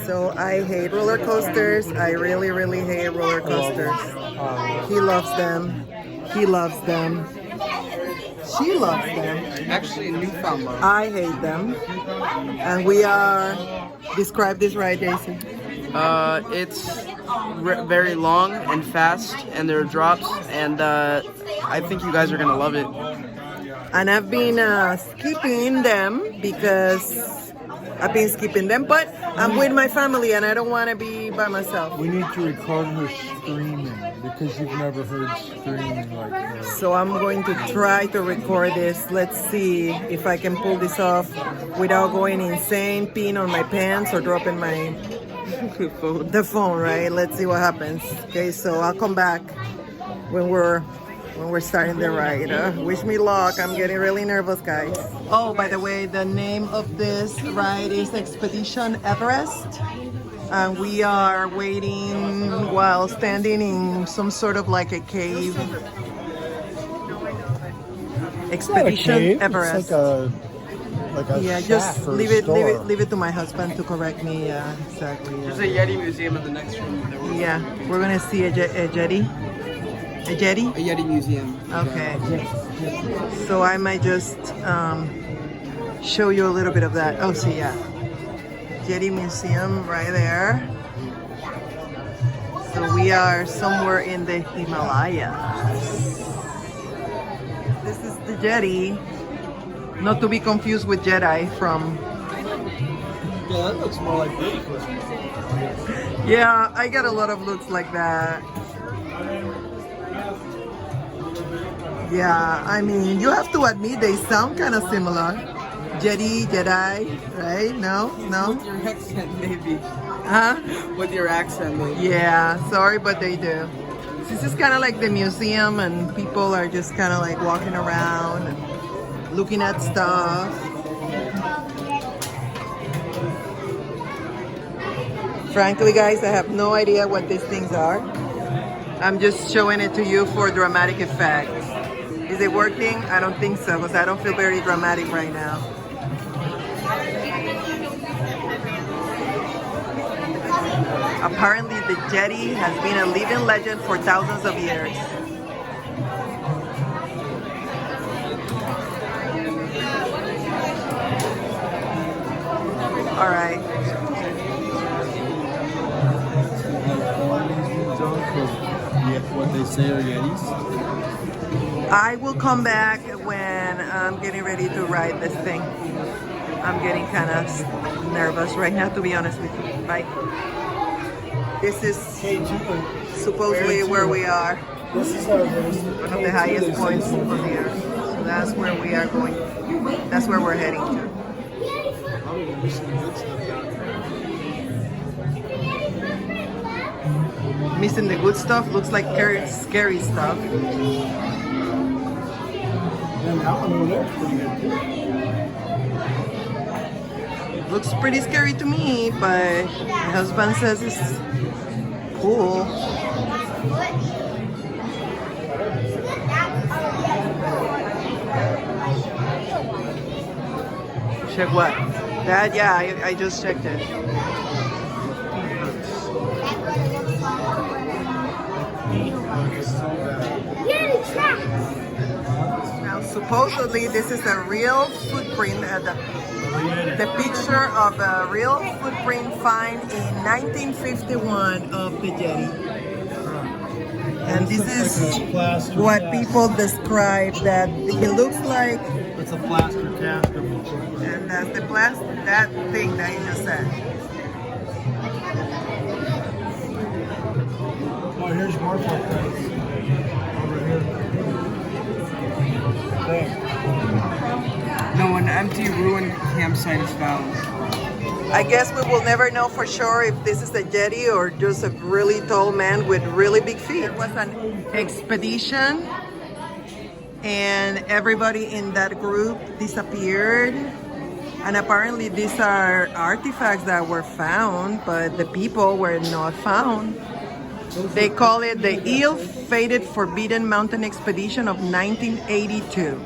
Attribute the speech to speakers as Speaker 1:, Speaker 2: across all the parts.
Speaker 1: So I hate roller coasters. I really, really hate roller coasters. He loves them. He loves them. She loves them.
Speaker 2: Actually, a newfound love.
Speaker 1: I hate them. And we are... Describe this ride, JC.
Speaker 2: It's very long and fast, and there are drops, and I think you guys are gonna love it.
Speaker 1: And I've been skipping them because I've been skipping them, but I'm with my family and I don't want to be by myself.
Speaker 3: We need to record her screaming because you've never heard screaming like that.
Speaker 1: So I'm going to try to record this. Let's see if I can pull this off without going insane, peeing on my pants or dropping my the phone, right? Let's see what happens. Okay, so I'll come back when we're starting the ride. Wish me luck. I'm getting really nervous, guys. Oh, by the way, the name of this ride is Expedition Everest. And we are waiting while standing in some sort of like a cave. Expedition Everest.
Speaker 3: It's like a
Speaker 1: Yeah,
Speaker 3: shack
Speaker 1: just
Speaker 3: or a
Speaker 1: leave it to my husband to correct me. Yeah, exactly.
Speaker 2: There's a YETI museum in the next room.
Speaker 1: Yeah, we're gonna see a JEDI. A JEDI?
Speaker 2: A YETI museum.
Speaker 1: Okay. So I might just show you a little bit of that. Oh, see, yeah. JEDI Museum right there. So we are somewhere in the Himalayas. This is the JEDI. Not to be confused with Jedi from...
Speaker 3: Yeah, that looks more like Bigfoot.
Speaker 1: Yeah, I got a lot of looks like that. Yeah, I mean, you have to admit they sound kind of similar. Jedi, right? No?
Speaker 2: With your accent, maybe.
Speaker 1: Huh?
Speaker 2: With your accent, maybe.
Speaker 1: Yeah, sorry, but they do. This is kind of like the museum and people are just kind of like walking around and looking at stuff. Frankly, guys, I have no idea what these things are. I'm just showing it to you for dramatic effect. Is it working? I don't think so, because I don't feel very dramatic right now. Apparently, the JEDI has been a living legend for thousands of years. All right.
Speaker 3: What they say are Yetis.
Speaker 1: I will come back when I'm getting ready to ride this thing. I'm getting kind of nervous right now, to be honest with you. Bye. This is supposedly where we are.
Speaker 3: This is our
Speaker 1: One of the highest points of the earth. So that's where we are going. That's where we're heading to. Missing the good stuff. Looks like scary stuff. Looks pretty scary to me, but my husband says it's cool. Check what? That, yeah, I just checked it. Now, supposedly, this is a real footprint, the picture of a real footprint found in 1951 of the JEDI. And this is what people describe that it looks like.
Speaker 3: It's a plaster cast of a footprint.
Speaker 1: And that's the that thing that you just said.
Speaker 3: Oh, here's more footprints. Over here. There.
Speaker 2: No, an empty ruined campsite is found.
Speaker 1: I guess we will never know for sure if this is a JEDI or just a really tall man with really big feet. It was an expedition and everybody in that group disappeared. And apparently these are artifacts that were found, but the people were not found. They call it the ill-fated Forbidden Mountain Expedition of 1982.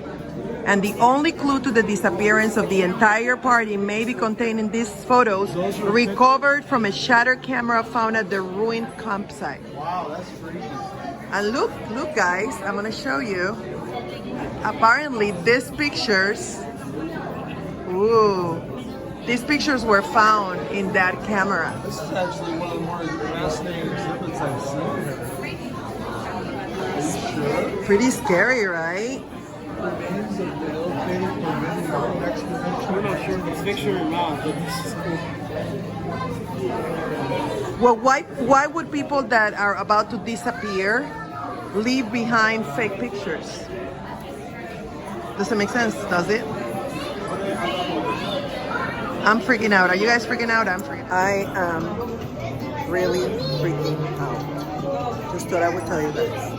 Speaker 1: And the only clue to the disappearance of the entire party may be contained in these photos recovered from a shattered camera found at the ruined campsite.
Speaker 3: Wow, that's freaky.
Speaker 1: And look guys, I'm gonna show you. Apparently these pictures, these pictures were found in that camera.
Speaker 3: This is actually one of the more fascinating exhibits I've seen here. Sure.
Speaker 1: Pretty scary, right?
Speaker 3: Remains of the ill-fated Peruvian expedition.
Speaker 2: We're not sure if it's fiction or not, but this is cool.
Speaker 1: Well, why would people that are about to disappear leave behind fake pictures? Doesn't make sense, does it? I'm freaking out. Are you guys freaking out? I'm freaking out. I am really freaking out. Just thought I would tell you guys.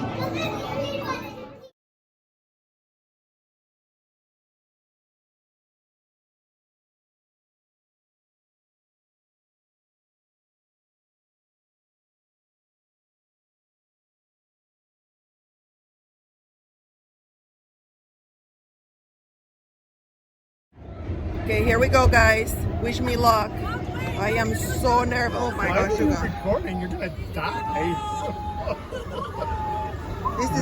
Speaker 1: Okay, here we go, guys. Wish me luck. I am so nervous. Oh my gosh, you guys.
Speaker 3: Recording, you're gonna die.
Speaker 1: This is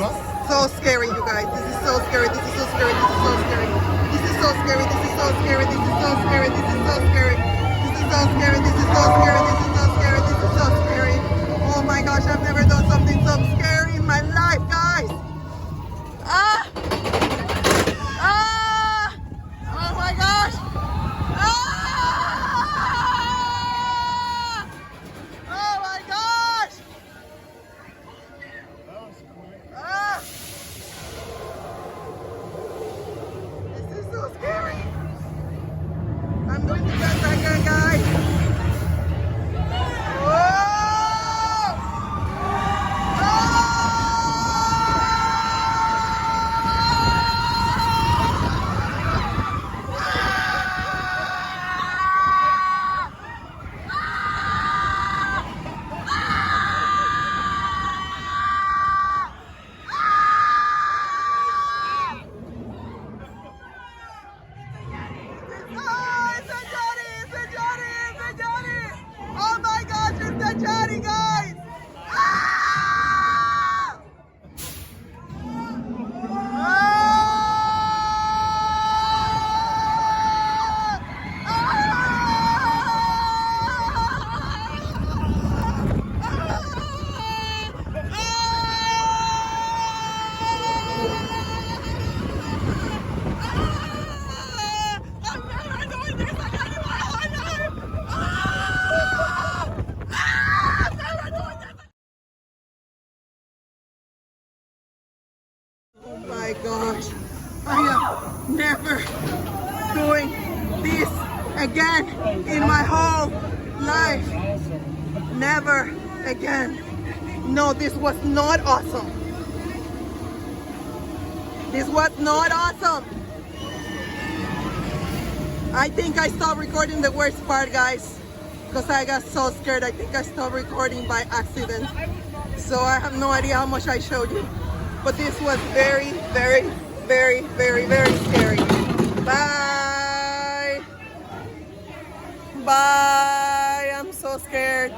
Speaker 1: so scary, you guys. This is so scary. This is so scary. This is so scary. This is so scary. This is so scary. This is so scary. This is so scary. This is so scary. This is so scary. This is so scary. This is so scary. Oh my gosh, I've never done something so scary in my life, guys. Ah! Ah! Oh my gosh! Ah! Oh my gosh! Ah! This is so scary. I'm doing the best I can, guys. Whoa! My gosh, I am never doing this again in my whole life. Never again. No, this was not awesome. This was not awesome. I think I stopped recording the worst part, guys, because I got so scared. I think I stopped recording by accident. So I have no idea how much I showed you. But this was very, very, very, very, very scary. Bye. Bye. I'm so scared.